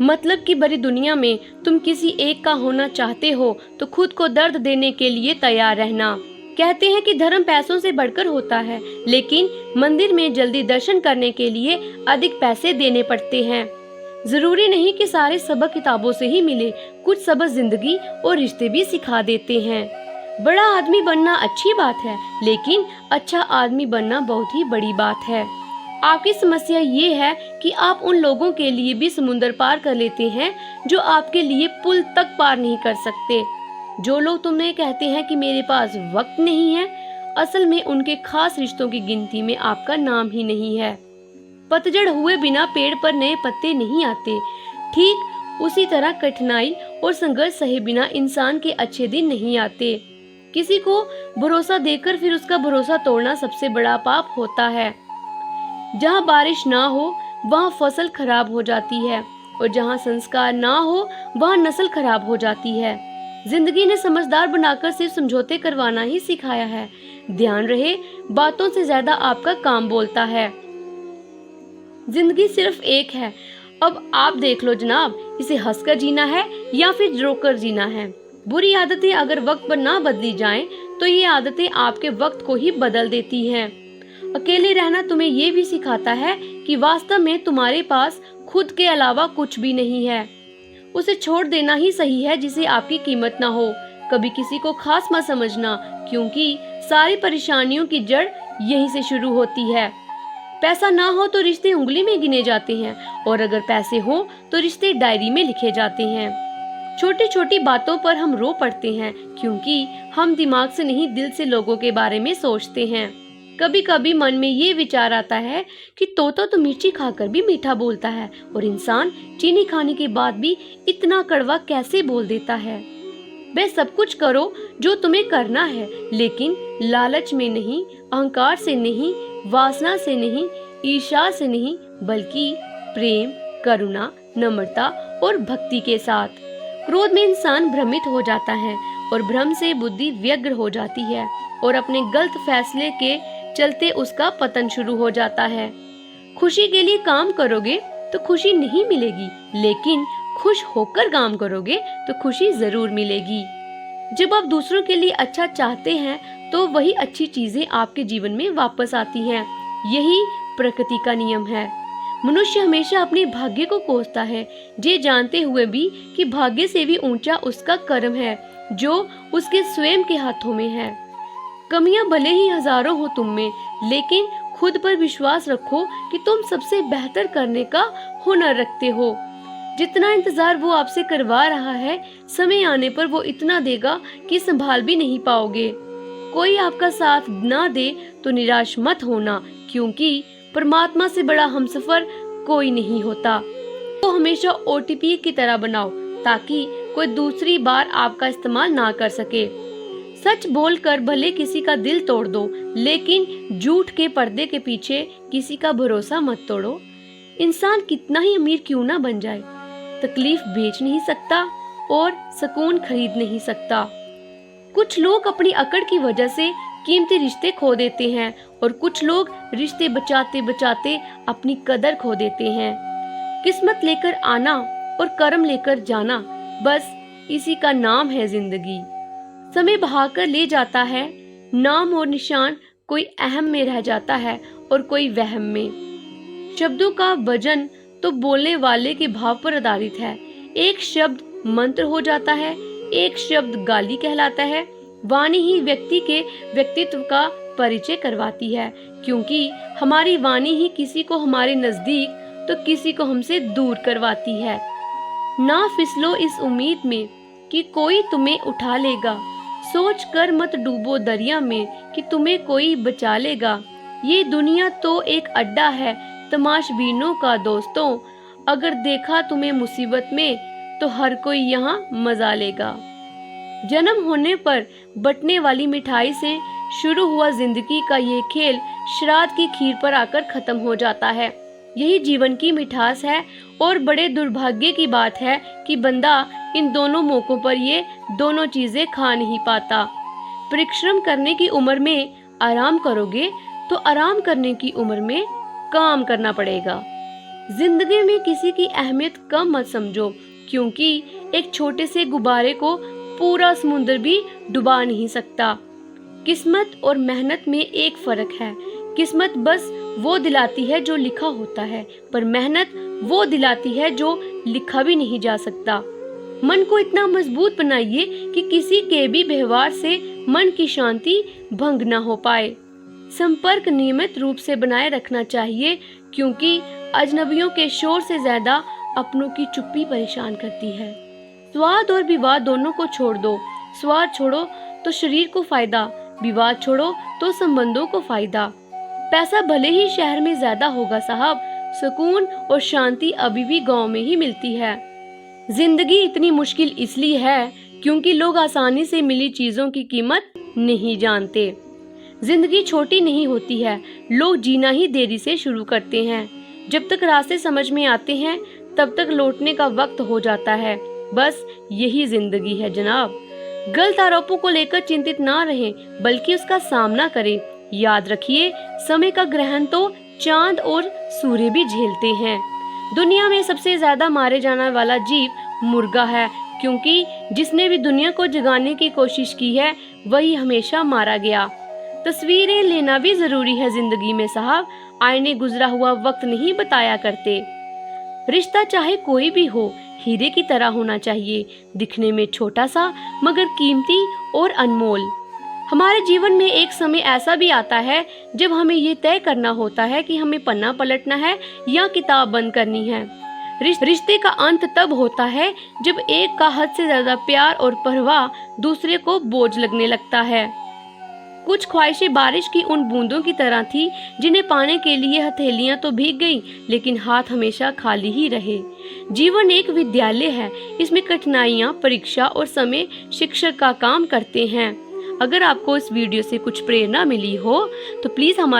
मतलब की भरी दुनिया में तुम किसी एक का होना चाहते हो तो खुद को दर्द देने के लिए तैयार रहना। कहते हैं कि धर्म पैसों से बढ़कर होता है, लेकिन मंदिर में जल्दी दर्शन करने के लिए अधिक पैसे देने पड़ते हैं। जरूरी नहीं कि सारे सबक किताबों से ही मिले, कुछ सबक जिंदगी और रिश्ते भी सिखा देते हैं। बड़ा आदमी बनना अच्छी बात है, लेकिन अच्छा आदमी बनना बहुत ही बड़ी बात है। आपकी समस्या ये है कि आप उन लोगों के लिए भी समुंदर पार कर लेते हैं जो आपके लिए पुल तक पार नहीं कर सकते। जो लोग तुम्हें कहते हैं कि मेरे पास वक्त नहीं है, असल में उनके खास रिश्तों की गिनती में आपका नाम ही नहीं है। पतझड़ हुए बिना पेड़ पर नए पत्ते नहीं आते। ठीक उसी तरह कठिनाई और संघर्ष सहे बिना इंसान के अच्छे दिन नहीं आते। किसी को भरोसा देकर फिर उसका भरोसा तोड़ना सबसे बड़ा पाप होता है। जहाँ बारिश ना हो वहाँ फसल खराब हो जाती है, और जहाँ संस्कार ना हो वहाँ नस्ल खराब हो जाती है। जिंदगी ने समझदार बनाकर सिर्फ समझौते करवाना ही सिखाया है। ध्यान रहे, बातों से ज्यादा आपका काम बोलता है। जिंदगी सिर्फ एक है, अब आप देख लो जनाब, इसे हंसकर जीना है या फिर रोकर जीना है। बुरी आदतें अगर वक्त पर ना बदली जाएं, तो ये आदतें आपके वक्त को ही बदल देती हैं। अकेले रहना तुम्हें ये भी सिखाता है कि वास्तव में तुम्हारे पास खुद के अलावा कुछ भी नहीं है। उसे छोड़ देना ही सही है जिसे आपकी कीमत ना हो। कभी किसी को खास मत समझना, क्योंकि सारी परेशानियों की जड़ यहीं से शुरू होती है। पैसा ना हो तो रिश्ते उंगली में गिने जाते हैं, और अगर पैसे हो तो रिश्ते डायरी में लिखे जाते हैं। छोटी छोटी बातों पर हम रो पड़ते हैं, क्योंकि हम दिमाग से नहीं दिल से लोगों के बारे में सोचते हैं। कभी कभी मन में ये विचार आता है कि तोता तो मिर्ची खाकर भी मीठा बोलता है, और इंसान चीनी खाने के बाद भी इतना कड़वा कैसे बोल देता है। वे सब कुछ करो जो तुम्हें करना है, लेकिन लालच में नहीं, अहंकार से नहीं, वासना से नहीं, ईर्ष्या से नहीं, बल्कि प्रेम, करुणा, नम्रता और भक्ति के साथ। क्रोध में इंसान भ्रमित हो जाता है, और भ्रम से बुद्धि व्यग्र हो जाती है, और अपने गलत फैसले के चलते उसका पतन शुरू हो जाता है। खुशी के लिए काम करोगे तो खुशी नहीं मिलेगी, लेकिन खुश होकर काम करोगे तो खुशी जरूर मिलेगी। जब आप दूसरों के लिए अच्छा चाहते हैं तो वही अच्छी चीजें आपके जीवन में वापस आती हैं। यही प्रकृति का नियम है। मनुष्य हमेशा अपने भाग्य को कोसता है, ये जानते हुए भी कि भाग्य से भी ऊंचा उसका कर्म है जो उसके स्वयं के हाथों में है। कमियां भले ही हजारों हो तुम में, लेकिन खुद पर विश्वास रखो कि तुम सबसे बेहतर करने का हुनर रखते हो। जितना इंतजार वो आपसे करवा रहा है, समय आने पर वो इतना देगा कि संभाल भी नहीं पाओगे। कोई आपका साथ ना दे तो निराश मत होना, क्योंकि परमात्मा से बड़ा हमसफर कोई नहीं होता। तो हमेशा OTP की तरह बनाओ, ताकि कोई दूसरी बार आपका इस्तेमाल ना कर सके। सच बोलकर भले किसी का दिल तोड़ दो, लेकिन झूठ के पर्दे के पीछे किसी का भरोसा मत तोड़ो। इंसान कितना ही अमीर क्यों ना बन जाए, तकलीफ बेच नहीं सकता और सुकून खरीद नहीं सकता। कुछ लोग अपनी अकड़ की वजह से कीमती रिश्ते खो देते हैं, और कुछ लोग रिश्ते बचाते बचाते अपनी कदर खो देते हैं। किस्मत लेकर आना और कर्म लेकर जाना, बस इसी का नाम है जिंदगी। समय बहाकर ले जाता है, नाम और निशान कोई अहम में रह जाता है और कोई वहम में। शब्दों का वजन तो बोलने वाले के भाव पर आधारित है। एक शब्द मंत्र हो जाता है, एक शब्द गाली कहलाता है। वाणी ही व्यक्ति के व्यक्तित्व का परिचय करवाती है, क्योंकि हमारी वाणी ही किसी को हमारे नजदीक तो किसी को हमसे दूर करवाती है। ना फिसलो इस उम्मीद में कि कोई तुम्हें उठा लेगा, सोच कर मत डूबो दरिया में कि तुम्हें कोई बचा लेगा। ये दुनिया तो एक अड्डा है तमाशबीनों का दोस्तों, अगर देखा तुम्हें मुसीबत में तो हर कोई यहाँ मजा लेगा। जन्म होने पर बटने वाली मिठाई से शुरू हुआ जिंदगी का ये खेल श्राद्ध की खीर पर आकर खत्म हो जाता है। यही जीवन की मिठास है, और बड़े दुर्भाग्य की बात है कि बंदा इन दोनों मौकों पर ये दोनों चीजें खा नहीं पाता। परिश्रम करने की उम्र में आराम करोगे तो आराम करने की उम्र में काम करना पड़ेगा। जिंदगी में किसी की अहमियत कम मत समझो, क्योंकि एक छोटे से गुब्बारे को पूरा समुद्र भी डुबा नहीं सकता। किस्मत और मेहनत में एक फर्क है। किस्मत बस वो दिलाती है जो लिखा होता है, पर मेहनत वो दिलाती है जो लिखा भी नहीं जा सकता। मन को इतना मजबूत बनाइए कि किसी के भी व्यवहार से मन की शांति भंग न हो पाए। संपर्क नियमित रूप से बनाए रखना चाहिए, क्योंकि अजनबियों के शोर से ज्यादा अपनों की चुप्पी परेशान करती है। स्वाद और विवाद दोनों को छोड़ दो। स्वाद छोड़ो तो शरीर को फायदा, विवाद छोड़ो तो संबंधों को फायदा। पैसा भले ही शहर में ज्यादा होगा साहब, सुकून और शांति अभी भी गांव में ही मिलती है। जिंदगी इतनी मुश्किल इसलिए है क्योंकि लोग आसानी से मिली चीजों की कीमत नहीं जानते। जिंदगी छोटी नहीं होती है, लोग जीना ही देरी से शुरू करते हैं। जब तक रास्ते समझ में आते हैं तब तक लौटने का वक्त हो जाता है। बस यही जिंदगी है जनाब। गलत आरोपों को लेकर चिंतित ना रहें, बल्कि उसका सामना करें। याद रखिए, समय का ग्रहण तो चांद और सूर्य भी झेलते हैं। दुनिया में सबसे ज्यादा मारे जाने वाला जीव मुर्गा है, क्योंकि जिसने भी दुनिया को जगाने की कोशिश की है वही हमेशा मारा गया। तस्वीरें लेना भी जरूरी है जिंदगी में साहब, आईने गुजरा हुआ वक्त नहीं बताया करते। रिश्ता चाहे कोई भी हो, हीरे की तरह होना चाहिए, दिखने में छोटा सा मगर कीमती और अनमोल। हमारे जीवन में एक समय ऐसा भी आता है जब हमें ये तय करना होता है कि हमें पन्ना पलटना है या किताब बंद करनी है। रिश्ते का अंत तब होता है जब एक का हद से ज्यादा प्यार और परवाह दूसरे को बोझ लगने लगता है। कुछ ख्वाहिशें बारिश की उन बूंदों की तरह थी जिन्हें पाने के लिए हथेलियां तो भीग गईं, लेकिन हाथ हमेशा खाली ही रहे। जीवन एक विद्यालय है, इसमें कठिनाइयां, परीक्षा और समय शिक्षक का काम करते हैं। अगर आपको इस वीडियो से कुछ प्रेरणा मिली हो तो प्लीज हमारे